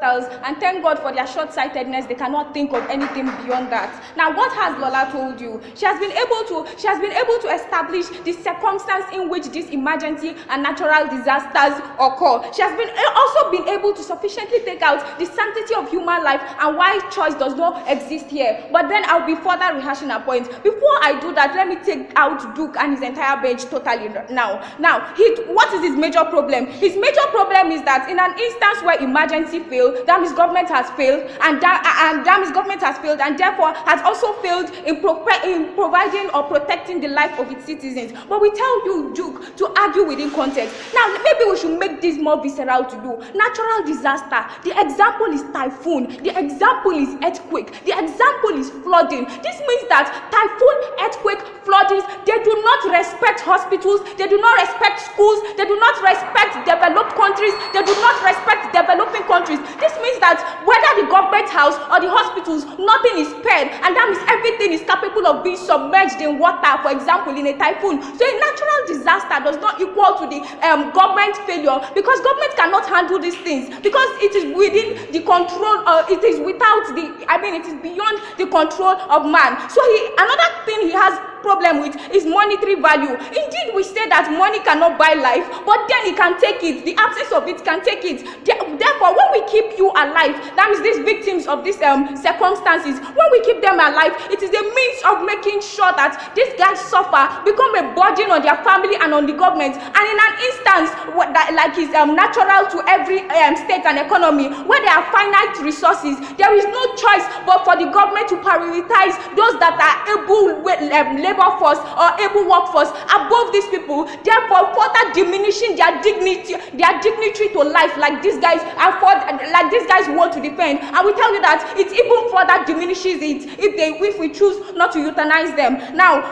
and thank God for their short-sightedness, they cannot think of anything beyond that. Now, what has Lola told you? She has been able to establish the circumstance in which this emergency and natural disasters occur. She has also been able to sufficiently take out the sanctity of human life and why choice does not exist here. But then I'll be further rehashing her point. Before I do that, let me take out Duke and his entire bench totally now. What is his major problem? His major problem is that in an instance where emergency fails, that means government has failed, and therefore has also failed in providing or protecting the life of its citizens. But we tell you, Duke, to argue within context. Now, maybe we should make this more visceral to do. Natural disaster. The example is typhoon. The example is earthquake. The example is flooding. This means that typhoon, earthquake, flooding, they do not respect hospitals. They do not respect schools. They do not respect developed countries. They do not respect developing countries. This means that whether the government house or the hospitals, nothing is spared, and that means everything is capable of being submerged in water, for example, in a typhoon. So a natural disaster does not equal to the government failure, because government cannot handle these things, because it is within the control, it is beyond the control of man. So another thing he has problem with is monetary value. Indeed, we say that money cannot buy life, but then it can take it. The absence of it can take it. Therefore, when we keep you alive, that means these victims of these circumstances, when we keep them alive, it is a means of making sure that these guys suffer, become a burden on their family and on the government. And in an instance like is natural to every state and economy, where there are finite resources, there is no choice but for the government to prioritize those that are able labor force or able workforce above these people, therefore further diminishing their dignity to life, like these guys want to defend. And we tell you that it even further diminishes it if we choose not to euthanize them. Now,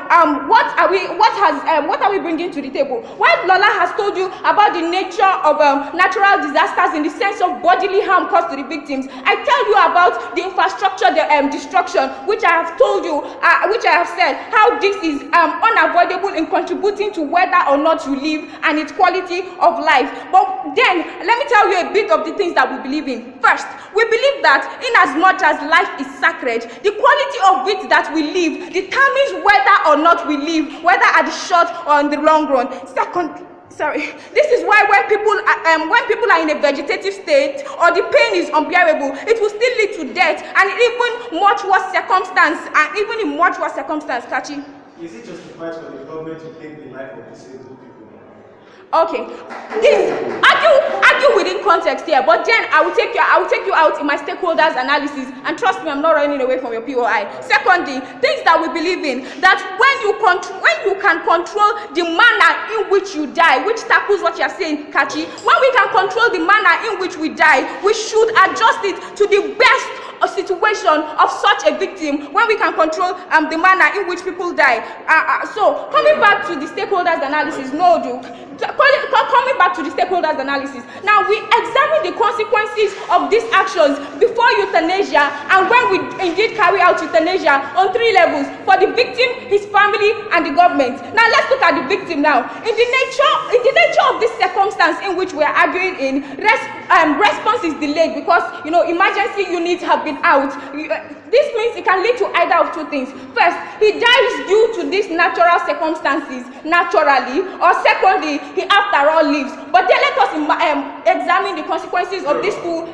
what are we bringing to the table? While Lola has told you about the nature of natural disasters in the sense of bodily harm caused to the victims, I tell you about the infrastructure destruction, which I have told you, which I have said how this is unavoidable in contributing to whether or not you live and its quality of life. But then, let me tell you a bit of the things that we believe in. First, we believe that in as much as life is sacred, the quality of it that we live determines whether or not we live, whether at the short or in the long run. This is why when people are in a vegetative state or the pain is unbearable, it will still lead to death and even much worse circumstance, Kachi. Is it justified for the government to take the life of disabled people? Okay, this argue within context here, but then I will take you out in my stakeholders analysis, and trust me, I'm not running away from your POI. Secondly, things that we believe in, that when you can control the manner in which you die, which tackles what you're saying, Kachi. When we can control the manner in which we die, we should adjust it to the best situation of such a victim, when we can control the manner in which people die. So coming back to the stakeholders analysis, coming back to the stakeholders analysis, now we examine the consequences of these actions before euthanasia and when we indeed carry out euthanasia on 3 levels: for the victim, his family, and the government. Now let's look at the victim now. In the nature of this circumstance in which we are arguing in, response is delayed because emergency units have been out. This means it can lead to either of 2 things. First, he dies due to these natural circumstances naturally, or secondly, he after all lives. But then let us examine the consequences of these 2.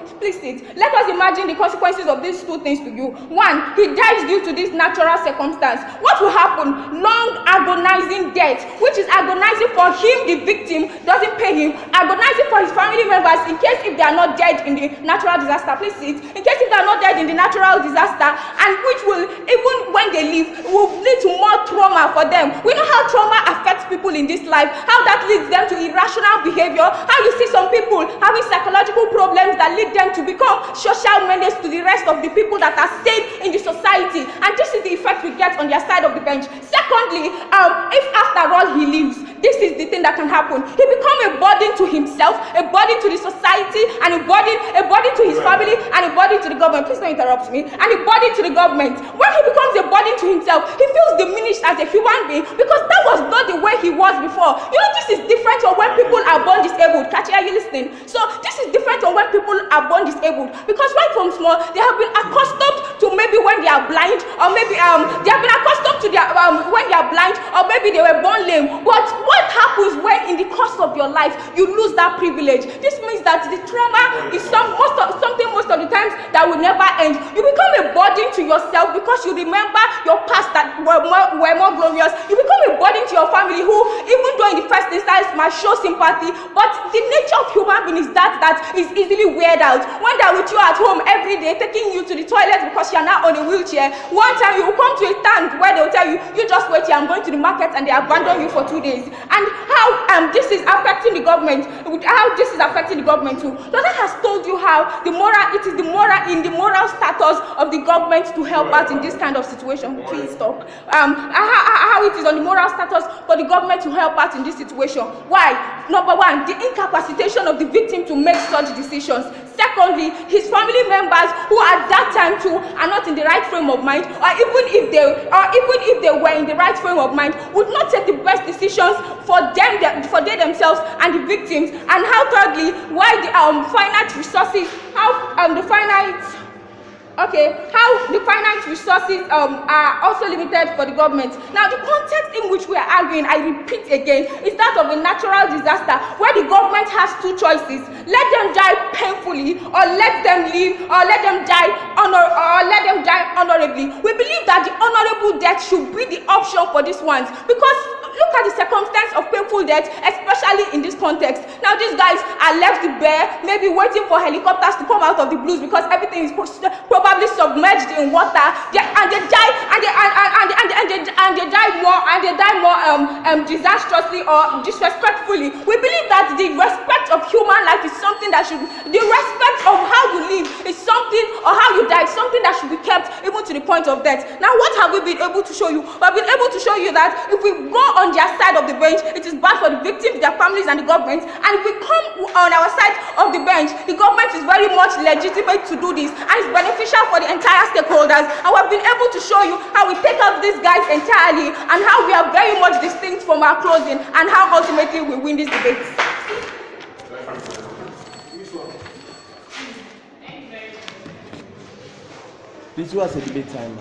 Let us imagine the consequences of these 2 things to you. 1, he dies due to this natural circumstance. What will happen? Long agonizing death, which is agonizing for him, the victim doesn't pay him, agonizing for his family members in case if they are not dead in the natural disaster. In case if they are not dead in the natural disaster, and which will, even when they live, will lead to more trauma for them. We know how trauma affects people in this life, how that leads them to irrational behavior, how you see some people having psychological problems that lead them to become social menace to the rest of the people that are safe in the society. And this is the effect we get on their side of the bench. Secondly, if after all he lives, this is the thing that can happen. He become a burden to himself, a burden to the society, and a burden to his family, and a burden to the government. Please don't interrupt me. And a burden to the government. When he becomes a burden to himself, he feels diminished as a human being because that was not the way he was before. You know, this is different from when people are born disabled. Kachi, are you listening? So this is different from when people are born disabled because right from small they have been accustomed to maybe when they are blind, or maybe they have been accustomed to their when they are blind, or maybe they were born lame. But what happens when in the course of your life you lose that privilege? This means that the trauma is something most of the times that will never end. You become a burden to yourself because you remember your past that were more glorious. You become a burden to your family who, even though in the first instance might show sympathy, but the nature of human being is that is easily weird out. When they're with you at home every day, taking you to the toilet because you're now on a wheelchair, one time you will come to a stand where they'll tell you, you just wait here, I'm going to the market, and they abandon you for 2 days. And how this is affecting the government, too. Dada has told you how the moral status of the government to help out in this kind of situation. Please stop. How it is on the moral status for the government to help out in this situation. Why? Number one, the incapacitation of the victim to make such decisions. Secondly, his family members who at that time too are not in the right frame of mind, or even if they were in the right frame of mind, would not take the best decisions for they themselves and the victims. And how thirdly, why the finite resources, how the finite resources are also limited for the government. Now, the context in which we are arguing, I repeat again, is that of a natural disaster where the government has two choices: let them die painfully, or let them live, or let them die honorably. We believe that the honorable death should be the option for these ones, because look at the circumstance of painful death, especially in this context. Now, these guys are left bare, maybe waiting for helicopters to come out of the blues because everything is probably submerged in water. And they die more disastrously or disrespectfully. We believe that the respect of human life is something that the respect of how you live is something, or how you die, is something that should be kept even to the point of death. Now, what have we been able to show you? We've been able to show you that if we go on their side of the bench, it is bad for the victims, their families, and the government. And if we come on our side of the bench, the government is very much legitimate to do this, and it's beneficial for the entire stakeholders. And we've been able to show you how we take out these guys entirely, and how we are very much distinct from our closing, and how ultimately we win this debate. This was a debate time.